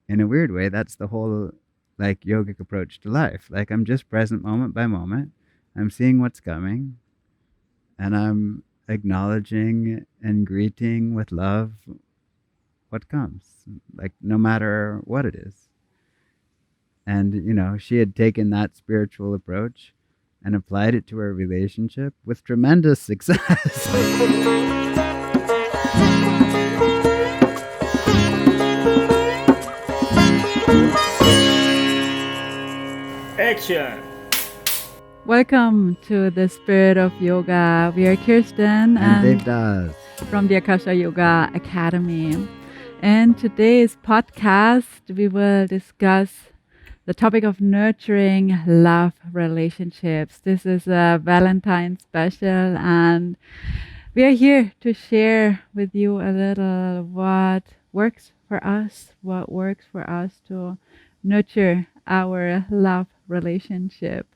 in a weird way, that's the whole like yogic approach to life. Like I'm just present moment by moment. I'm seeing what's coming, and I'm acknowledging and greeting with love what comes, like no matter what it is. And she had taken that spiritual approach and applied it to her relationship with tremendous success. Action! Welcome to the Spirit of Yoga. We are Kirsten and Devdas from the Akasha Yoga Academy. In today's podcast, we will discuss the topic of nurturing love relationships. This is a Valentine special, and we are here to share with you a little what works for us to nurture our love relationship.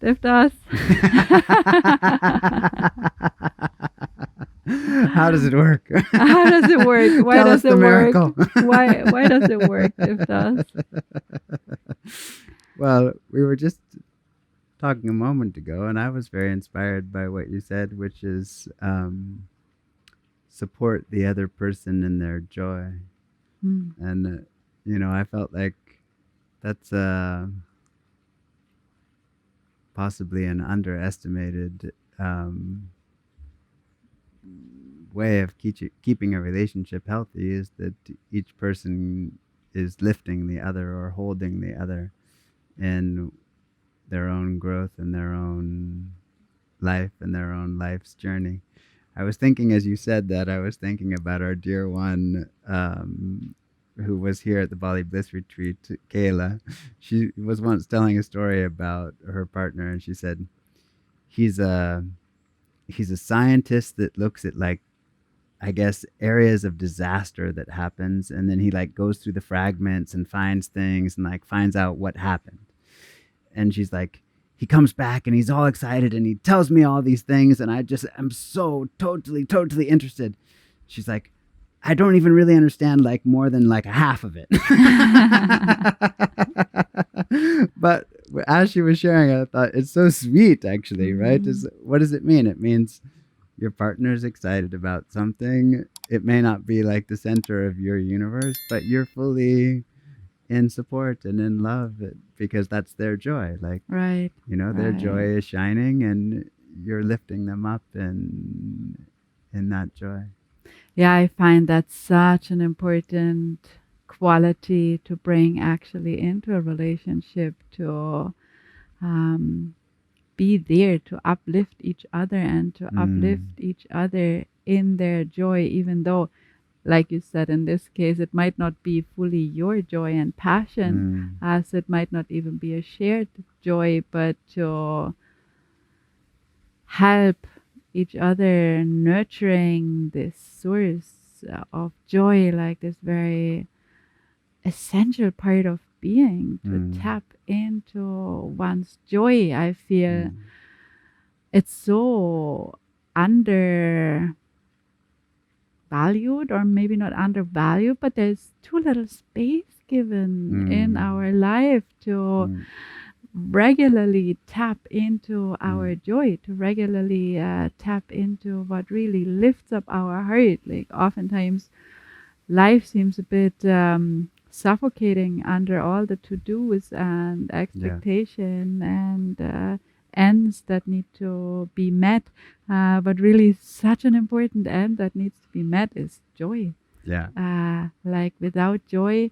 Devdas. How does it work? How does it work? Why Tell does us it the work? miracle. Why does it work, Devdas? Well, we were just talking a moment ago, and I was very inspired by what you said, which is support the other person in their joy. And I felt like that's possibly an underestimated way of keeping a relationship healthy, is that each person is lifting the other or holding the other in their own growth and their own life and their own life's journey. I was thinking, as you said that, I was thinking about our dear one who was here at the Bali Bliss Retreat, Kayla. She was once telling a story about her partner, and she said, he's a scientist that looks at, like, I guess, areas of disaster that happens, and then he like goes through the fragments and finds things and like finds out what happened. And she's like, he comes back and he's all excited and he tells me all these things, and I'm so totally interested. She's like, I don't even really understand like more than like a half of it. But as she was sharing, I thought it's so sweet, actually, right? What does it mean? It means your partner's excited about something. It may not be like the center of your universe, but you're fully in support and in love because that's their joy. Like, right. Their joy is shining and you're lifting them up in that joy. Yeah, I find that such an important quality to bring actually into a relationship, to be there to uplift each other and to uplift each other in their joy, even though, like you said, in this case, it might not be fully your joy and passion, as it might not even be a shared joy, but to help each other nurturing this source of joy, like this very essential part of being, to tap into one's joy. I feel it's so undervalued, or maybe not undervalued, but there's too little space given in our life to regularly tap into our joy, to regularly tap into what really lifts up our heart. Like, oftentimes life seems a bit suffocating under all the to-dos and expectation and ends that need to be met, but really such an important end that needs to be met is joy. Like, without joy,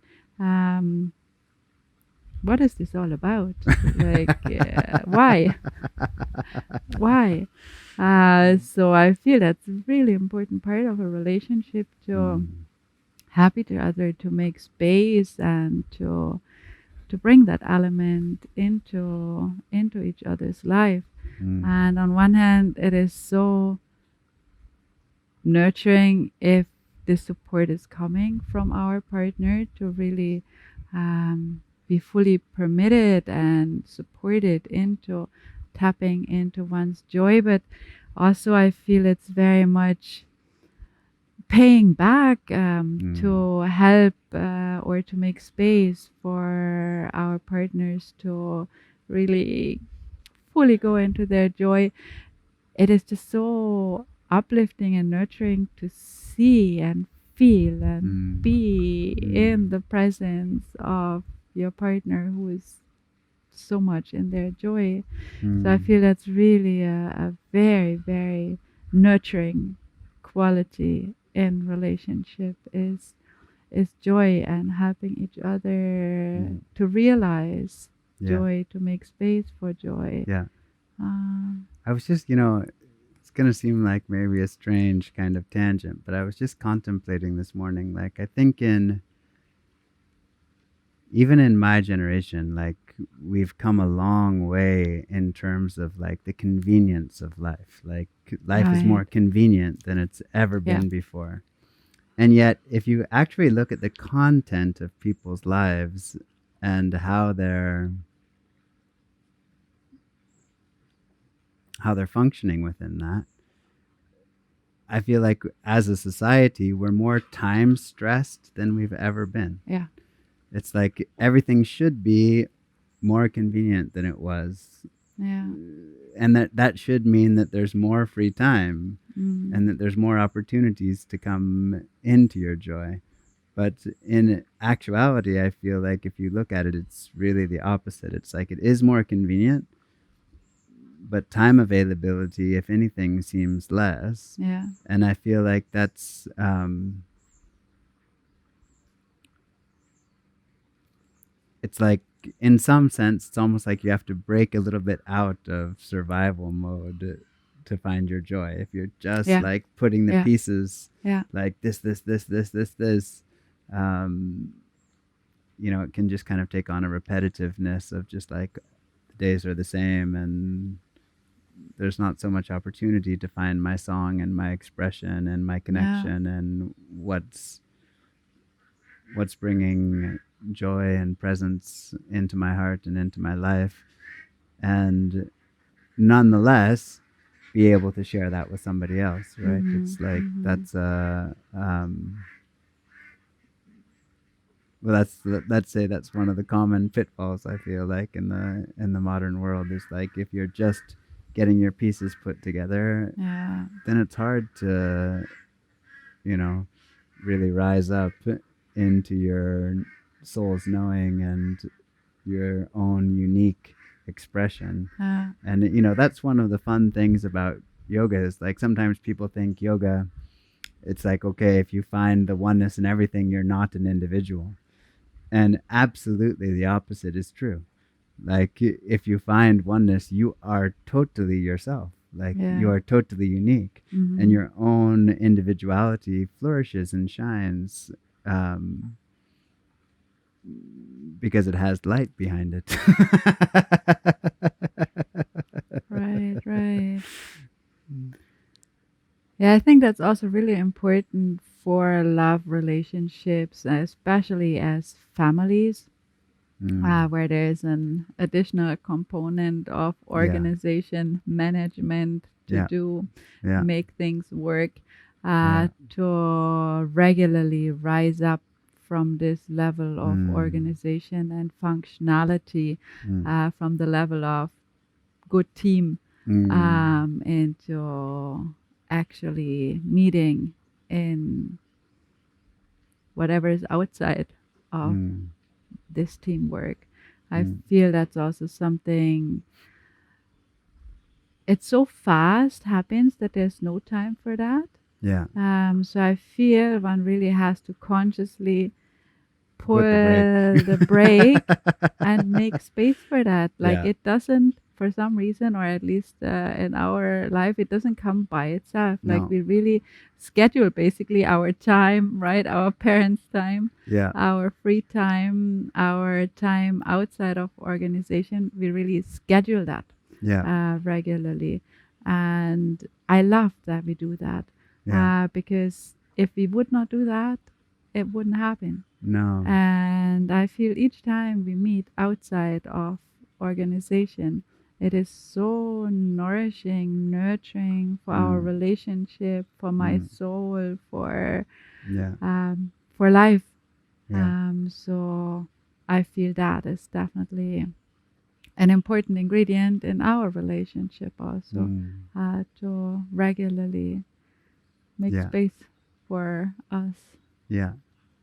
what is this all about? Like, why? So I feel that's a really important part of a relationship, to help each other, to make space and to bring that element into each other's life. And on one hand, it is so nurturing if the support is coming from our partner, to really be fully permitted and supported into tapping into one's joy. But also I feel it's very much paying back to help or to make space for our partners to really fully go into their joy. It is just so uplifting and nurturing to see and feel and be in the presence of your partner who is so much in their joy. So I feel that's really a very, very nurturing quality in relationship is joy and helping each other to realize joy, to make space for joy. Yeah. I was just, it's going to seem like maybe a strange kind of tangent, but I was just contemplating this morning, like, I think even in my generation, like, we've come a long way in terms of like the convenience of life. Like, life is more convenient than it's ever been before. And yet, if you actually look at the content of people's lives and how they're functioning within that, I feel like as a society, we're more time stressed than we've ever been. Yeah. It's like everything should be more convenient than it was. Yeah. And that should mean that there's more free time and that there's more opportunities to come into your joy. But in actuality, I feel like if you look at it, it's really the opposite. It's like it is more convenient, but time availability, if anything, seems less. Yeah. And I feel like that's it's like, in some sense, it's almost like you have to break a little bit out of survival mode to find your joy. If you're just like putting the pieces like this, it can just kind of take on a repetitiveness of just like the days are the same and there's not so much opportunity to find my song and my expression and my connection and what's bringing joy and presence into my heart and into my life, and nonetheless be able to share that with somebody else, right? It's like that's let's say that's one of the common pitfalls I feel like in the modern world, is like if you're just getting your pieces put together, then it's hard to really rise up into your soul's knowing and your own unique expression. And that's one of the fun things about yoga, is like sometimes people think yoga, it's like, okay, if you find the oneness in everything, you're not an individual. And absolutely the opposite is true. Like, if you find oneness, you are totally yourself. Like, you are totally unique, and your own individuality flourishes and shines because it has light behind it. Right. Yeah, I think that's also really important for love relationships, especially as families, where there's an additional component of organization management to do, make things work, to regularly rise up from this level of organization and functionality, from the level of good team, into actually meeting in whatever is outside of this teamwork. I feel that's also something, it's so fast happens that there's no time for that. So I feel one really has to consciously pull the brake and make space for that. Like, it doesn't, for some reason, or at least in our life, it doesn't come by itself. Like, we really schedule basically our time, right? Our parents' time, our free time, our time outside of organization. We really schedule that regularly. And I love that we do that, because if we would not do that, it wouldn't happen. And I feel each time we meet outside of organization, it is so nourishing, nurturing for our relationship, for my soul, Yeah. For life. Yeah. So I feel that is definitely an important ingredient in our relationship also, to regularly make Yeah. space for us. Yeah.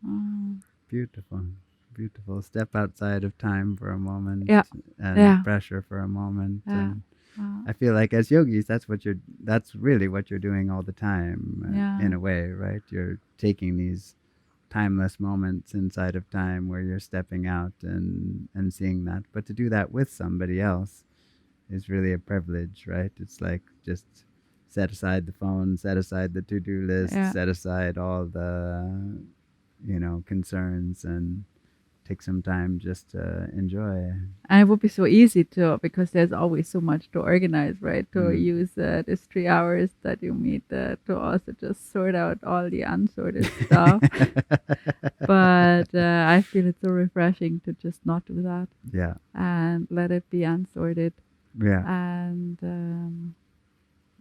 Uh, Beautiful. Beautiful. Step outside of time for a moment yeah, and yeah, pressure for a moment. yeah, And I feel like as yogis, that's really what you're doing all the time, yeah, in a way, right? You're taking these timeless moments inside of time where you're stepping out and seeing that. But to do that with somebody else is really a privilege, right? It's like just set aside the phone, set aside the to-do list, yeah. set aside all the, concerns, and take some time just to enjoy. And it would be so easy to, because there's always so much to organize, right? To Mm. use these 3 hours that you meet to also just sort out all the unsorted stuff. But I feel it's so refreshing to just not do that Yeah. and let it be unsorted Yeah. and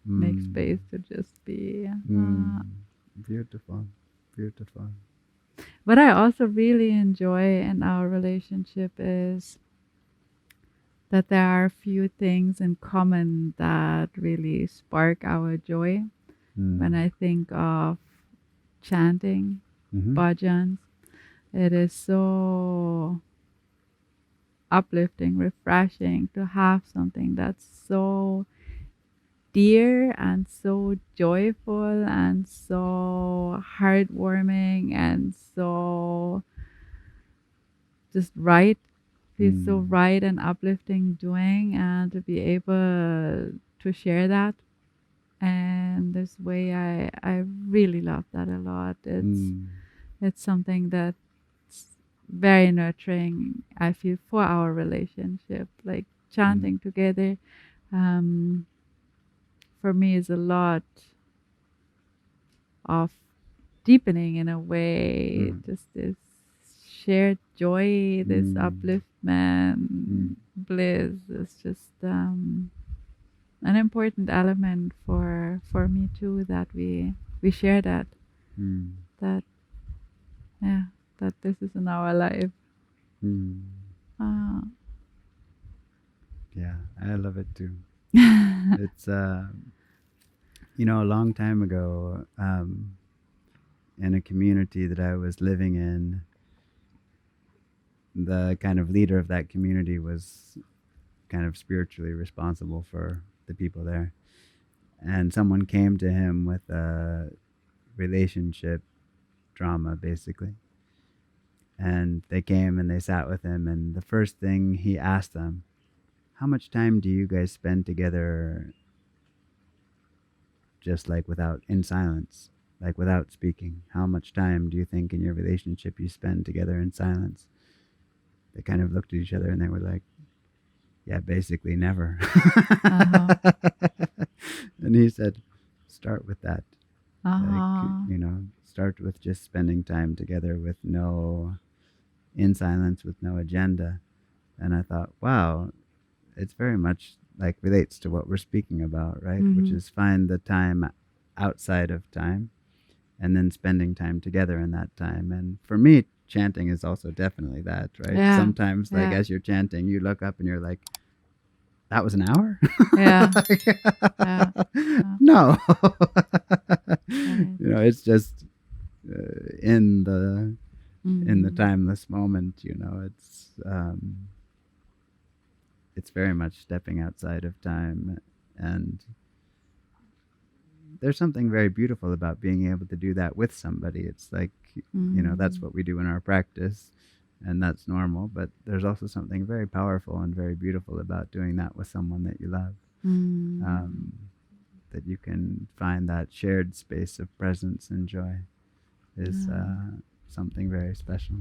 make space to just be. Beautiful. Beautiful. What I also really enjoy in our relationship is that there are a few things in common that really spark our joy. When I think of chanting, bhajans, it is so uplifting, refreshing to have something that's so dear and so joyful and so heartwarming and so just right. Feels so right and uplifting doing, and to be able to share that. And this way, I really love that a lot. It's something that's very nurturing, I feel, for our relationship. Like chanting together, um, for me, is a lot of deepening in a way. Just this shared joy, this upliftment, bliss is just an important element for me too. That we share that that yeah, that this is in our life. Uh, Yeah, I love it too. It's a long time ago, in a community that I was living in, the kind of leader of that community was kind of spiritually responsible for the people there. And someone came to him with a relationship drama, basically. And they came and they sat with him, and the first thing he asked them, how much time do you guys spend together, just like in silence, like without speaking? How much time do you think in your relationship you spend together in silence? They kind of looked at each other and they were like, yeah, basically never. And he said, start with that. Start with just spending time together in silence, with no agenda. And I thought, wow, it's very much like relates to what we're speaking about, right? Which is find the time outside of time and then spending time together in that time. And for me, chanting is also definitely that, right? Yeah, Sometimes, like, yeah. as you're chanting, you look up and you're like, that was an hour? Yeah. Yeah. No. Right. It's just in the timeless moment, it's very much stepping outside of time. And there's something very beautiful about being able to do that with somebody. It's like, that's what we do in our practice, and that's normal. But there's also something very powerful and very beautiful about doing that with someone that you love. That you can find that shared space of presence and joy is something very special.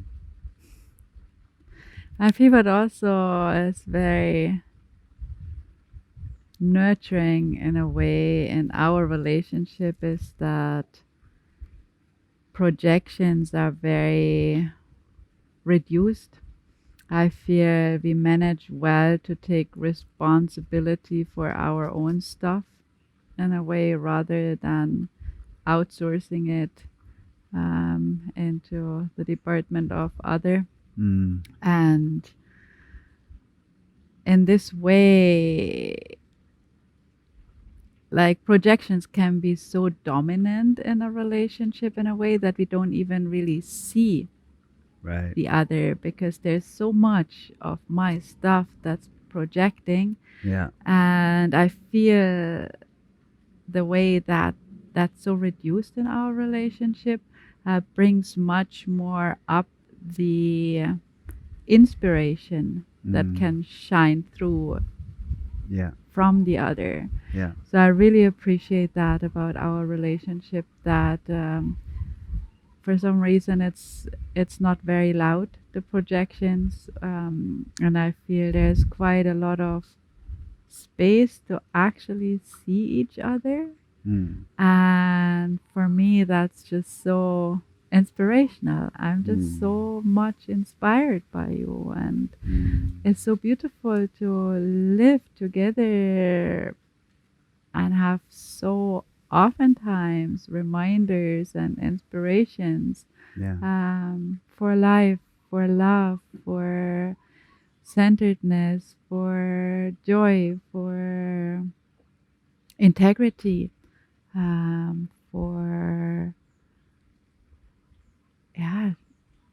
I feel it also is very nurturing in a way in our relationship is that projections are very reduced. I feel we manage well to take responsibility for our own stuff in a way rather than outsourcing it into the department of other. Mm. And in this way, like projections can be so dominant in a relationship in a way that we don't even really see Right. the other because there's so much of my stuff that's projecting. Yeah. And I feel the way that that's so reduced in our relationship brings much more up the inspiration that Mm. can shine through Yeah. from the other. Yeah. So I really appreciate that about our relationship, that for some reason it's not very loud, the projections, and I feel there's quite a lot of space to actually see each other. Mm. And for me, that's just so inspirational. I'm just Mm. so much inspired by you. And Mm. it's so beautiful to live together and have so oftentimes reminders and inspirations Yeah. for life, for love, for centeredness, for joy, for integrity, for yeah,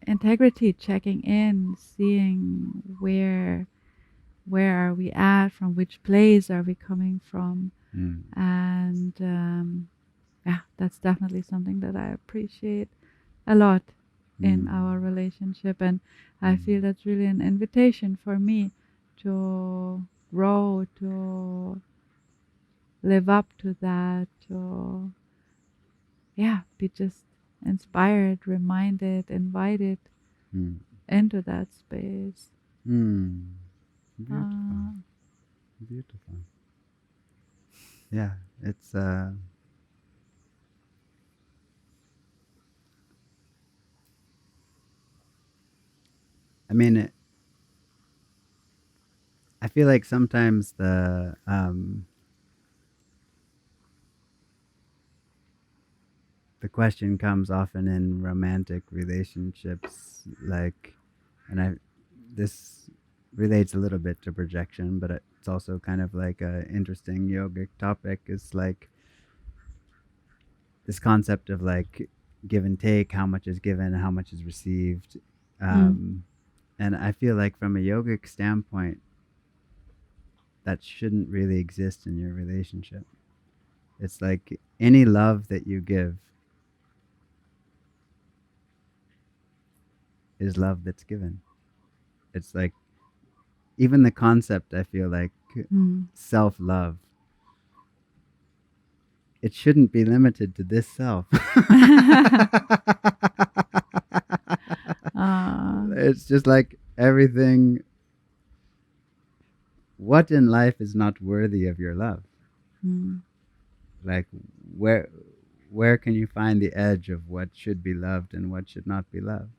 integrity, checking in, seeing where are we at, from which place are we coming from, Mm. and yeah, that's definitely something that I appreciate a lot in Mm. our relationship, and I feel that's really an invitation for me to grow, to live up to that, to yeah, be just inspired, reminded, invited Mm. into that space. Mm. Beautiful. Uh, Beautiful. Yeah. It's I mean, I feel like sometimes the question comes often in romantic relationships, like, and this relates a little bit to projection, but it's also kind of like a interesting yogic topic. Is like this concept of like give and take, how much is given, how much is received, mm, um, and I feel like from a yogic standpoint, that shouldn't really exist in your relationship. It's like any love that you give is love that's given. It's like even the concept, I feel like mm. self love, it shouldn't be limited to this self. uh, It's just like everything. What in life is not worthy of your love? mm, Like where where can you find the edge of what should be loved and what should not be loved?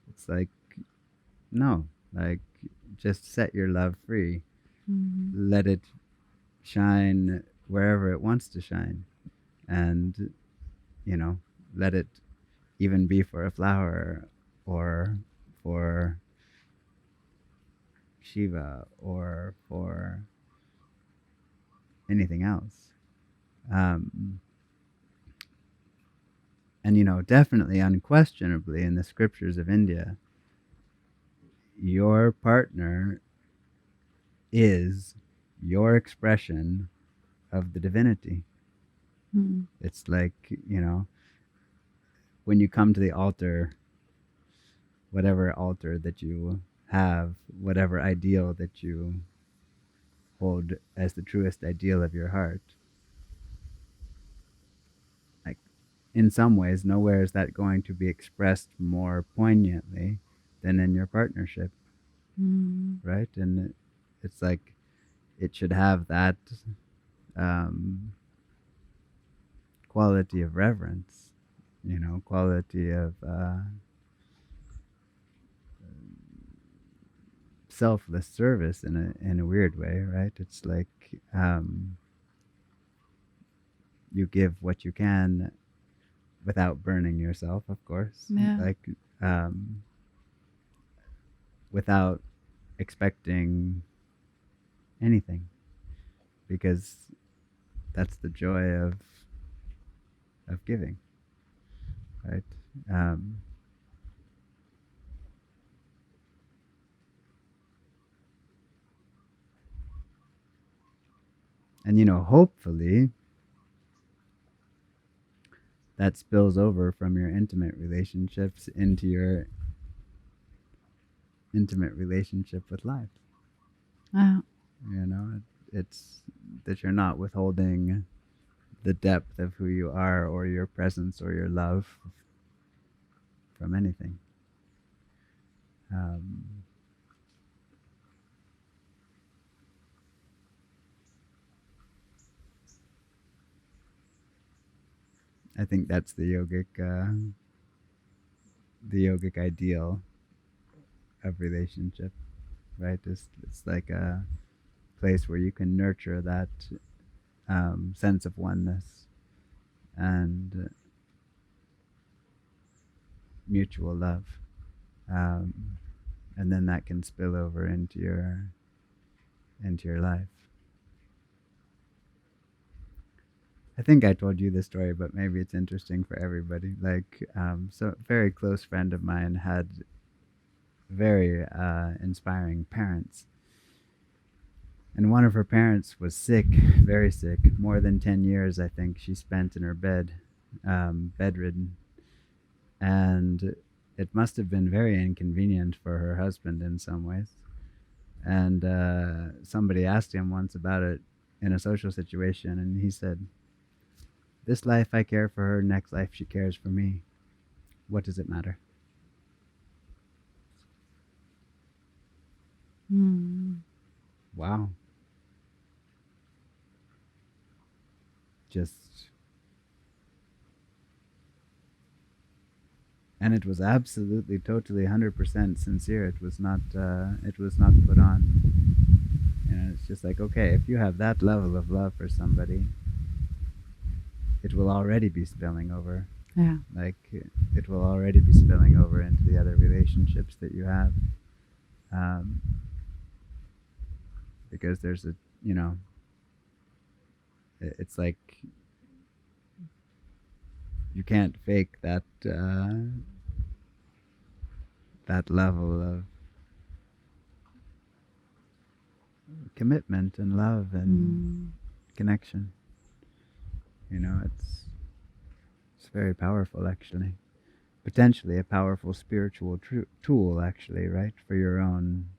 It's like no, like just set your love free. mm, Let it shine wherever it wants to shine, and you know, let it even be for a flower or for Shiva or for anything else. Um, and you know, definitely, unquestionably, in the scriptures of India, your partner is your expression of the divinity. mm, It's like, you know, when you come to the altar, whatever altar that you have, whatever ideal that you hold as the truest ideal of your heart, like in some ways, nowhere is that going to be expressed more poignantly than in your partnership, mm, right? And it's like it should have that um, quality of reverence, you know, quality of selfless service in a weird way, right? It's like you give what you can without burning yourself, of course, Yeah. like without expecting anything, because that's the joy of giving, right? Um, and hopefully that spills over from your intimate relationships into your intimate relationship with life. Yeah. It's that you're not withholding the depth of who you are or your presence or your love from anything. I think that's the yogic ideal of relationship, right? It's like a place where you can nurture that sense of oneness and mutual love, um, and then that can spill over into your life. I think I told you this story, but maybe it's interesting for everybody. Like, so a very close friend of mine had very inspiring parents. And one of her parents was sick, very sick, more than 10 years, I think, she spent in her bed, bedridden. And it must have been very inconvenient for her husband in some ways. And somebody asked him once about it in a social situation, and he said, "This life I care for her, next life she cares for me. What does it matter?" Wow. Just, and it was absolutely, totally, 100% sincere. It was not put on. It's just like, okay, if you have that level of love for somebody, it will already be spilling over. Yeah. Like, it will already be spilling over into the other relationships that you have. Because there's it's like you can't fake that that level of commitment and love and connection. It's very powerful, actually. Potentially a powerful spiritual tool, actually, right, for your own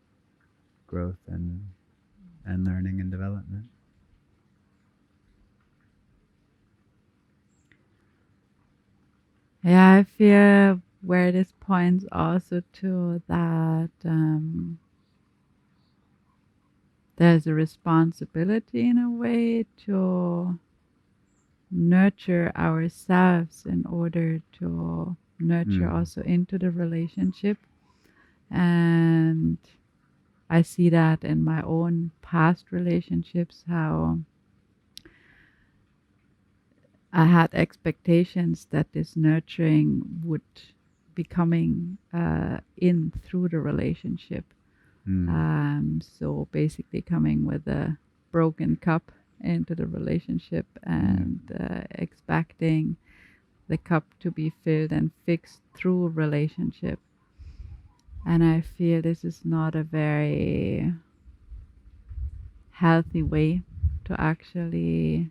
growth and learning and development. Yeah, I feel where this points also to that there's a responsibility in a way to nurture ourselves in order to nurture also into the relationship. And I see that in my own past relationships, how I had expectations that this nurturing would be coming in through the relationship. So basically coming with a broken cup into the relationship and expecting the cup to be filled and fixed through relationship. And I feel this is not a very healthy way to actually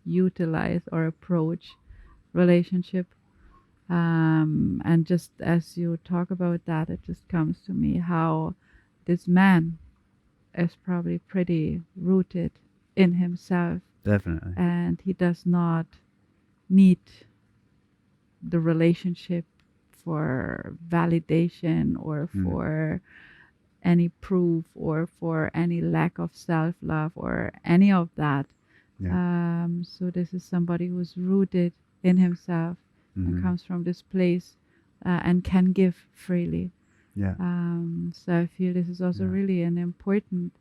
utilize or approach relationship. And just as you talk about that, it just comes to me how this man is probably pretty rooted in himself. Definitely. And he does not need the relationship for validation or for any proof or for any lack of self-love or any of that. Yeah. So this is somebody who's rooted in himself and comes from this place and can give freely. Yeah. So I feel this is also Yeah. really an important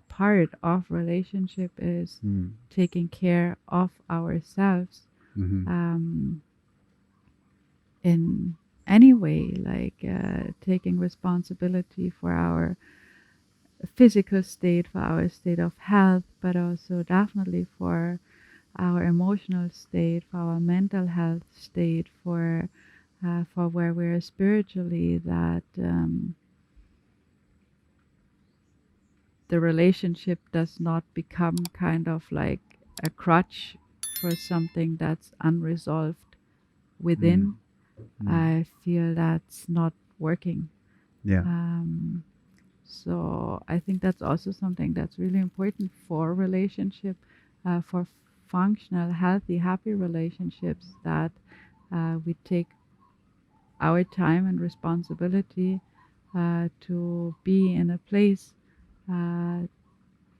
part of relationship is Mm. taking care of ourselves Mm-hmm. um, in any way, like taking responsibility for our physical state, for our state of health, but also definitely for our emotional state, for our mental health state, for where we are spiritually. That the relationship does not become kind of like a crutch for something that's unresolved Mm. within. Mm. I feel that's not working. Yeah. Um, so I think that's also something that's really important for relationship, for functional, healthy, happy relationships, that we take our time and responsibility to be in a place uh,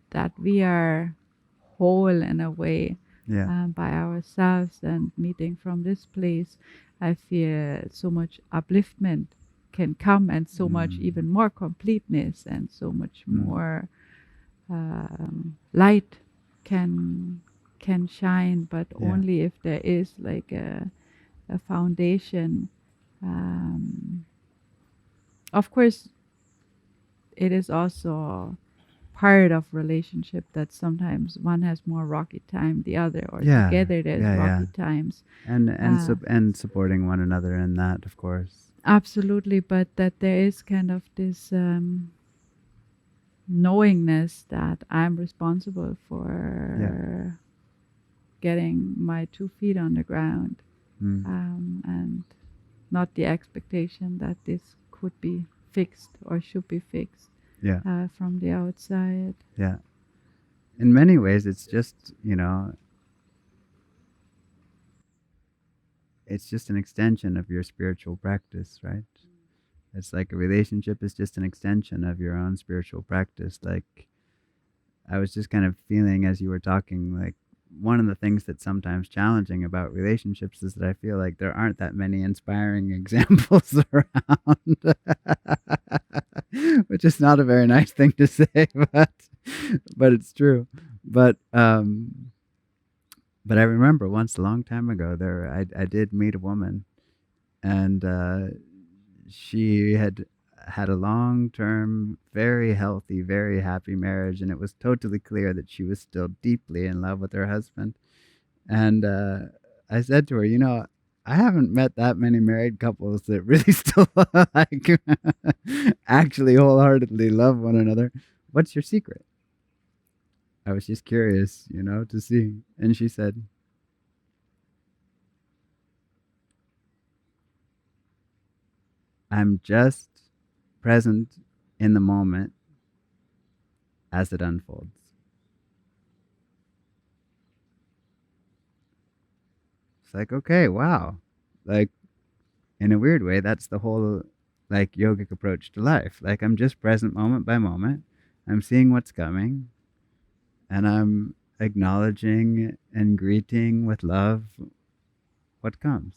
that we are whole in a way Yeah. by ourselves, and meeting from this place, I feel so much upliftment can come, and so much Mm. even more completeness, and so much Mm. more light can shine, but Yeah. only if there is like a foundation. Um, of course, it is also part of relationship that sometimes one has more rocky time the other, or Yeah. together there's Yeah. Yeah. rocky times. And uh, and supporting one another in that, of course. Absolutely, but that there is kind of this knowingness that I'm responsible Yeah. for getting my 2 feet on the ground, Mm. and not the expectation that this could be fixed or should be fixed Yeah. from the outside. Yeah. In many ways, it's just, it's just an extension of your spiritual practice, right? It's like a relationship is just an extension of your own spiritual practice. Like, I was just kind of feeling as you were talking, like, one of the things that's sometimes challenging about relationships is that I feel like there aren't that many inspiring examples around, which is not a very nice thing to say, but it's true. But um, but I remember once a long time ago, I did meet a woman, and she had a long-term, very healthy, very happy marriage, and it was totally clear that she was still deeply in love with her husband. And I said to her, I haven't met that many married couples that really still like actually wholeheartedly love one another. What's your secret? I was just curious, to see. And she said, I'm just present in the moment as it unfolds. It's like, okay, wow. Like, in a weird way, that's the whole like yogic approach to life. Like, I'm just present moment by moment. I'm seeing what's coming, and I'm acknowledging and greeting with love what comes,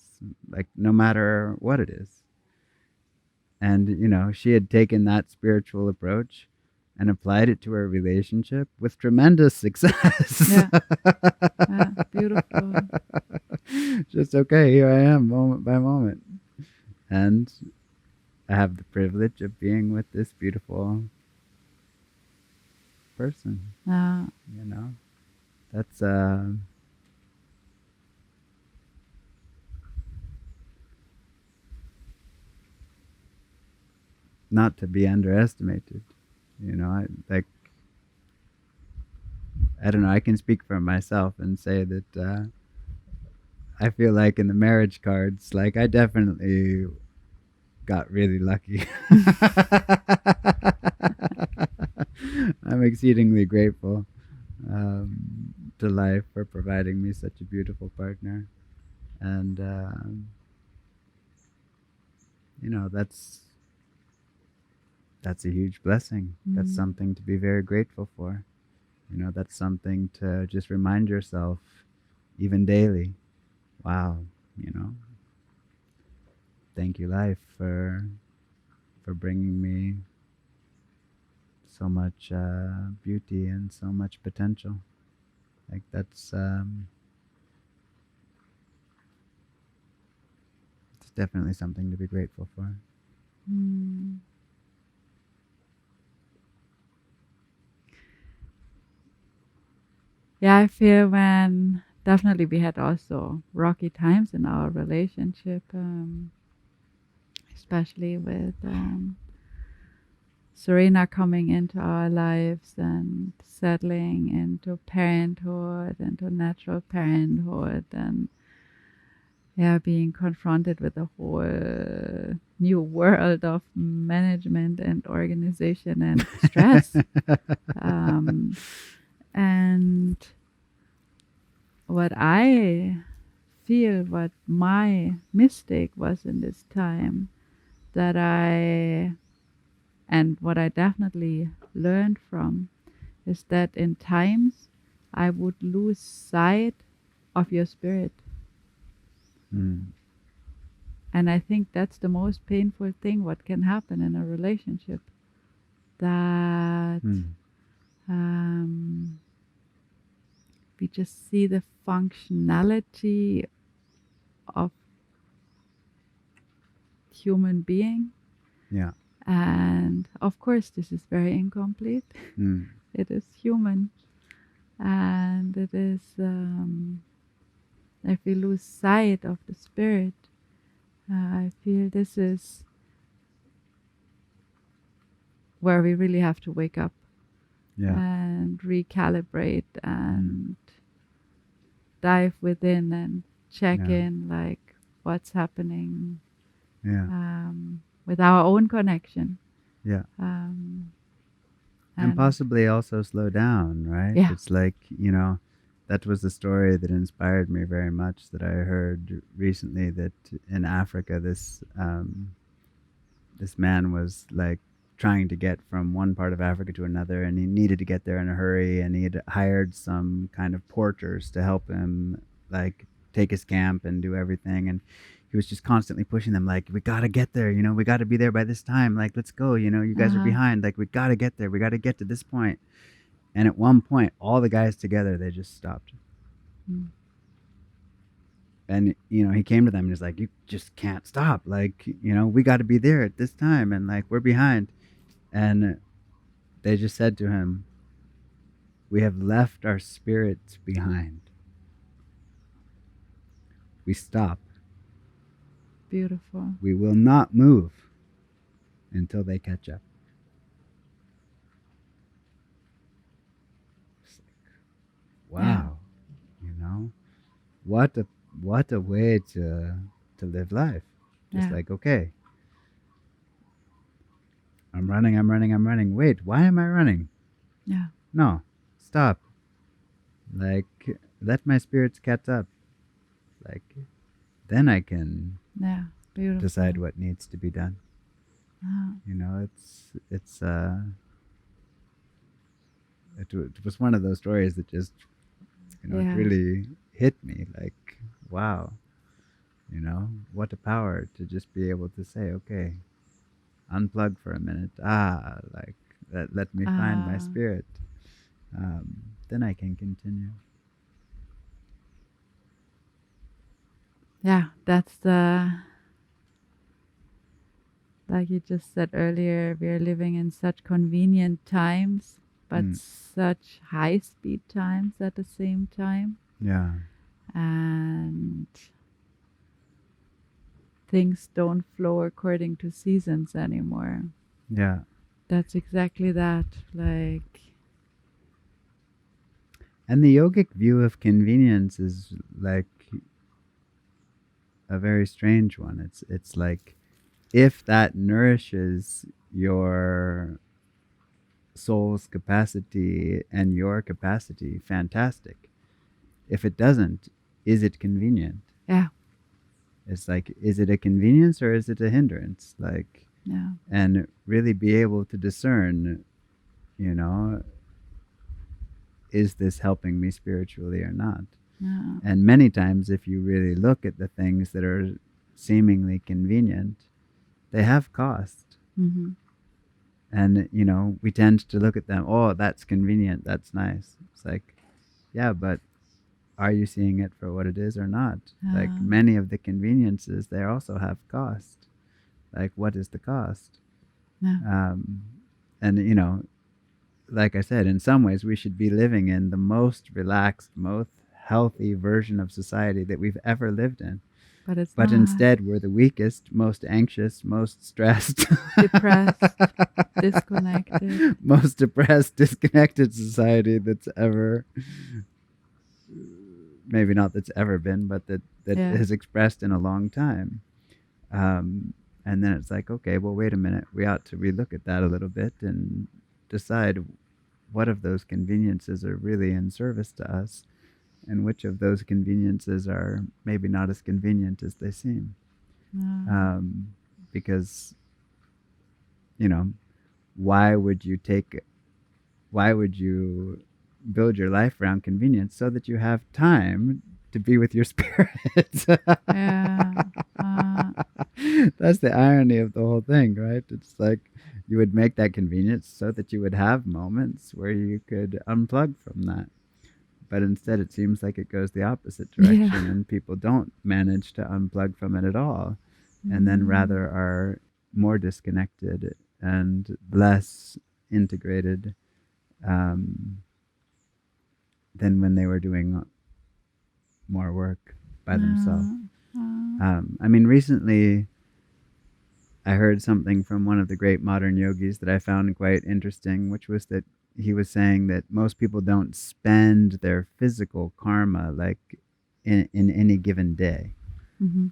like no matter what it is. And she had taken that spiritual approach and applied it to her relationship with tremendous success. Yeah, yeah, beautiful. Just okay, here I am, moment by moment, and I have the privilege of being with this beautiful person. uh, You know, that's not to be underestimated. Like, I don't know. I can speak for myself and say that I feel like in the marriage cards, like I definitely got really lucky. I'm exceedingly grateful to life for providing me such a beautiful partner, and that's a huge blessing. That's mm, something to be very grateful for. That's something to just remind yourself, even daily. Wow, you know, thank you, life, for for bringing me so much beauty and so much potential. Like that's it's definitely something to be grateful for. Mm. Yeah, I feel when definitely we had also rocky times in our relationship, especially with Serena coming into our lives and settling into parenthood, into natural parenthood, and yeah, being confronted with a whole new world of management and organization and stress. And what I feel, what my mistake was in this time, that and what I definitely learned from, is that in times I would lose sight of your spirit. Mm. And I think that's the most painful thing what can happen in a relationship. That we just see the functionality of human being. Yeah. And of course, this is very incomplete. It is human. And it is, if we lose sight of the spirit, I feel this is where we really have to wake up. Yeah. And recalibrate and dive within and check in, like what's happening with our own connection. Yeah. And possibly also slow down, right? Yeah. It's like, that was the story that inspired me very much, that I heard recently, that in Africa, this man was like trying to get from one part of Africa to another, and he needed to get there in a hurry, and he had hired some kind of porters to help him like take his camp and do everything, and he was just constantly pushing them, like, we got to get there, we got to be there by this time, like, let's go, you guys are behind, like, we got to get there, we got to get to this point. And at one point, all the guys together, they just stopped. And he came to them and he's like, you just can't stop, like, we got to be there at this time, and like, we're behind. And they just said to him, we have left our spirits behind. We stop. Beautiful. We will not move until they catch up. It's like, wow, what a way to live life. Just like, okay, I'm running. Wait, why am I running? Yeah. No, stop. Like, let my spirits catch up. Like, then I can decide what needs to be done. It was one of those stories that just, it really hit me. Like, wow, what a power to just be able to say, okay, unplug for a minute. Like, let me find my spirit. Then I can continue. Yeah, that's like you just said earlier, we are living in such convenient times, but such high-speed times at the same time. Yeah. And things don't flow according to seasons anymore. Yeah. That's exactly that. Like, and the yogic view of convenience is like a very strange one. It's like, if that nourishes your soul's capacity and your capacity, fantastic. If it doesn't, is it convenient? Yeah. It's like, is it a convenience or is it a hindrance? Like, yeah. And really be able to discern, is this helping me spiritually or not? Yeah. And many times, if you really look at the things that are seemingly convenient, they have cost. Mm-hmm. And, we tend to look at them, oh, that's convenient, that's nice. It's like, yeah, but are you seeing it for what it is or not? Like many of the conveniences, they also have cost. Like, what is the cost? Yeah. And, like I said, in some ways, we should be living in the most relaxed, most healthy version of society that we've ever lived in. But it's But not. instead, we're the weakest, most anxious, most stressed, Depressed, disconnected. most depressed, disconnected society that's ever, maybe not that's ever been, but that Yeah. has expressed in a long time. And then it's like, okay, well, wait a minute. We ought to relook at that a little bit and decide what of those conveniences are really in service to us and which of those conveniences are maybe not as convenient as they seem. Because, why would you build your life around convenience so that you have time to be with your spirit? Yeah. That's the irony of the whole thing, right? It's like you would make that convenience so that you would have moments where you could unplug from that. But instead, it seems like it goes the opposite direction, and people don't manage to unplug from it at all, and then rather are more disconnected and less integrated than when they were doing more work by themselves. I mean, recently I heard something from one of the great modern yogis that I found quite interesting, which was that he was saying that most people don't spend their physical karma like in any given day.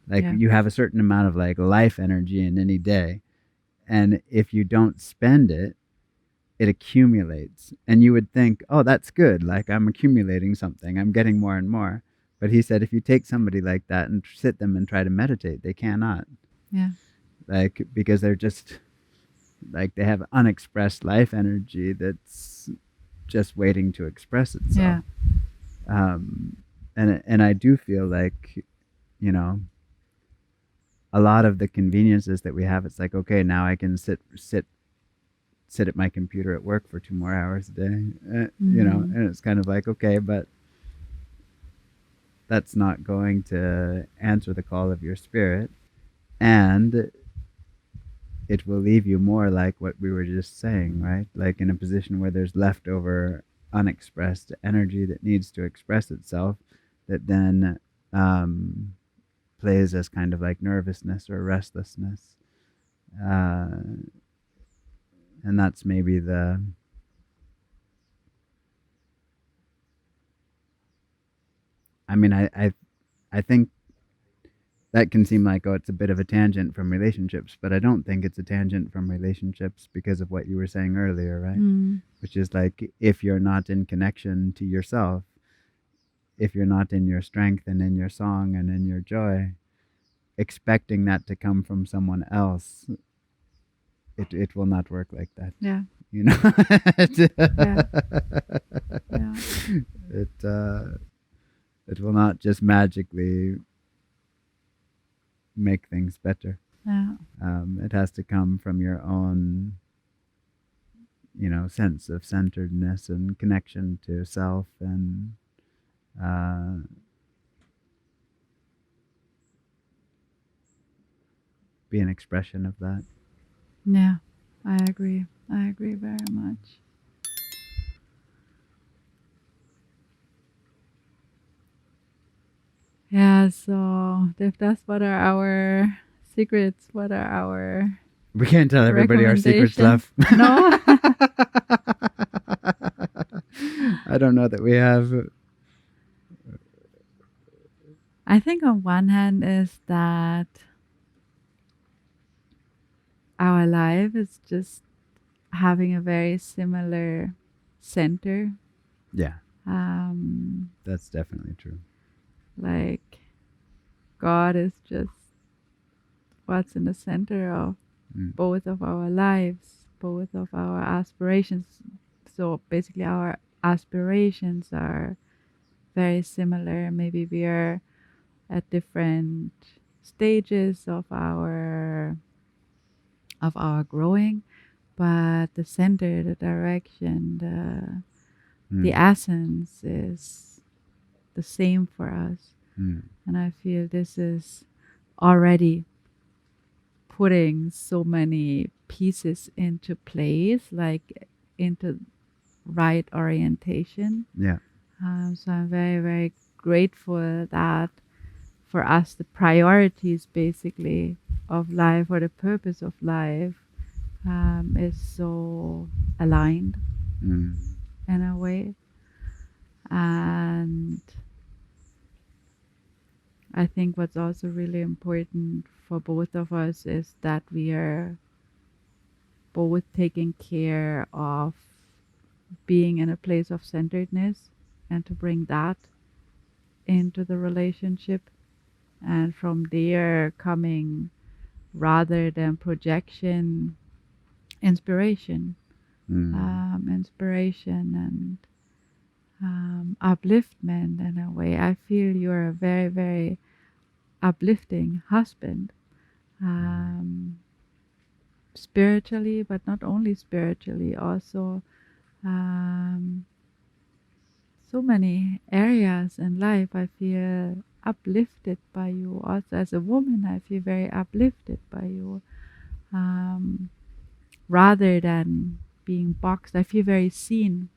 Like you have a certain amount of like life energy in any day, and if you don't spend it, it accumulates. And you would think, oh, that's good. Like I'm accumulating something. I'm getting more and more. But he said if you take somebody like that and sit them and try to meditate, they cannot. Yeah. Like because they're just like they have unexpressed life energy that's just waiting to express itself. And I do feel like, a lot of the conveniences that we have, it's like, okay, now I can sit at my computer at work for 2 more hours a day, and it's kind of like, okay, but that's not going to answer the call of your spirit, and it will leave you more like what we were just saying, right? Like in a position where there's leftover unexpressed energy that needs to express itself, that then plays as kind of like nervousness or restlessness. And that's maybe I think that can seem like, oh, it's a bit of a tangent from relationships, but I don't think it's a tangent from relationships because of what you were saying earlier, right? Which is like, if you're not in connection to yourself, if you're not in your strength and in your song and in your joy, expecting that to come from someone else, it will not work like that. Yeah. It will not just magically make things better. Yeah. It has to come from your own, sense of centeredness and connection to self, and be an expression of that. Yeah, I agree. I agree very much. Yeah, so Devdas, what are our secrets? What are our We can't tell everybody our secrets, love. No. I don't know that we have. I think on one hand is that our life is just having a very similar center. Yeah. That's definitely true. Like God is just what's in the center of both of our lives, both of our aspirations. So basically our aspirations are very similar. Maybe we are at different stages of our of our growing, but the center, the direction, the essence is the same for us. And I feel this is already putting so many pieces into place, like into right orientation. Yeah. So I'm very, very grateful that for us, the priorities basically of life or the purpose of life is so aligned in a way. And I think what's also really important for both of us is that we are both taking care of being in a place of centeredness and to bring that into the relationship. And from there coming, rather than projection, inspiration, inspiration and upliftment in a way. I feel you're a very, very uplifting husband, spiritually, but not only spiritually, also so many areas in life. I feel uplifted by you. Also, as a woman, I feel very uplifted by you. Rather than being boxed, I feel very seen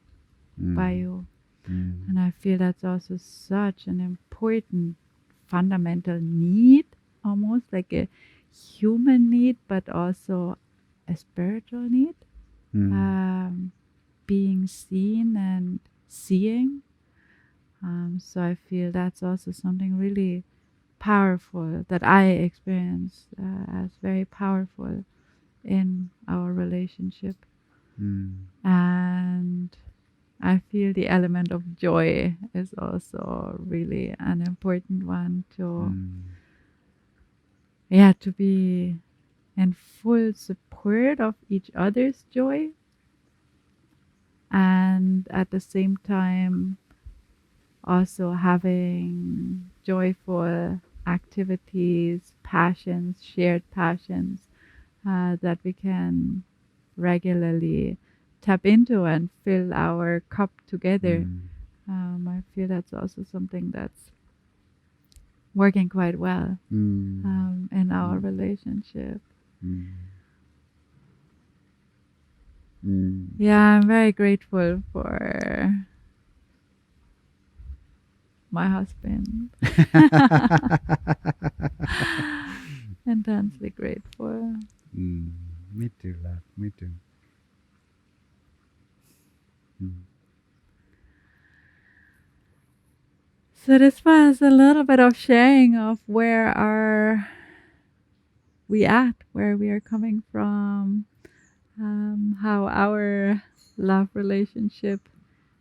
by you. And I feel that's also such an important fundamental need, almost like a human need, but also a spiritual need. Being seen and seeing. So I feel that's also something really powerful that I experience as very powerful in our relationship. And I feel the element of joy is also really an important one to to be in full support of each other's joy, and at the same time also having joyful activities, passions, shared passions that we can regularly tap into and fill our cup together. I feel that's also something that's working quite well in our relationship. Yeah, I'm very grateful for my husband. Intensely grateful. Me too, love. Me too. So this was a little bit of sharing of where are we at, where we are coming from, how our love relationship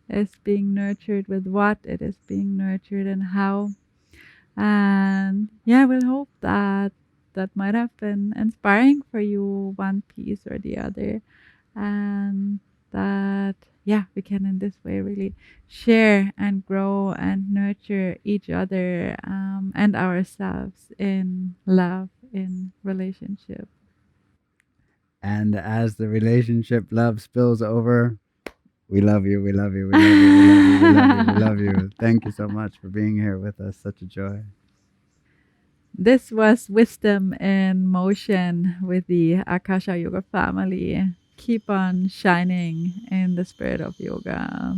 is being nurtured, with what it is being nurtured, and how. And yeah, we'll hope that that might have been inspiring for you, one piece or the other, and that we can in this way really share and grow and nurture each other and ourselves in love, in relationship. And as the relationship love spills over, we love you, we love you, we love you, we love you, we love you, we love you. Thank you so much for being here with us. Such a joy. This was Wisdom in Motion with the Akasha Yoga family. Keep on shining in the spirit of yoga.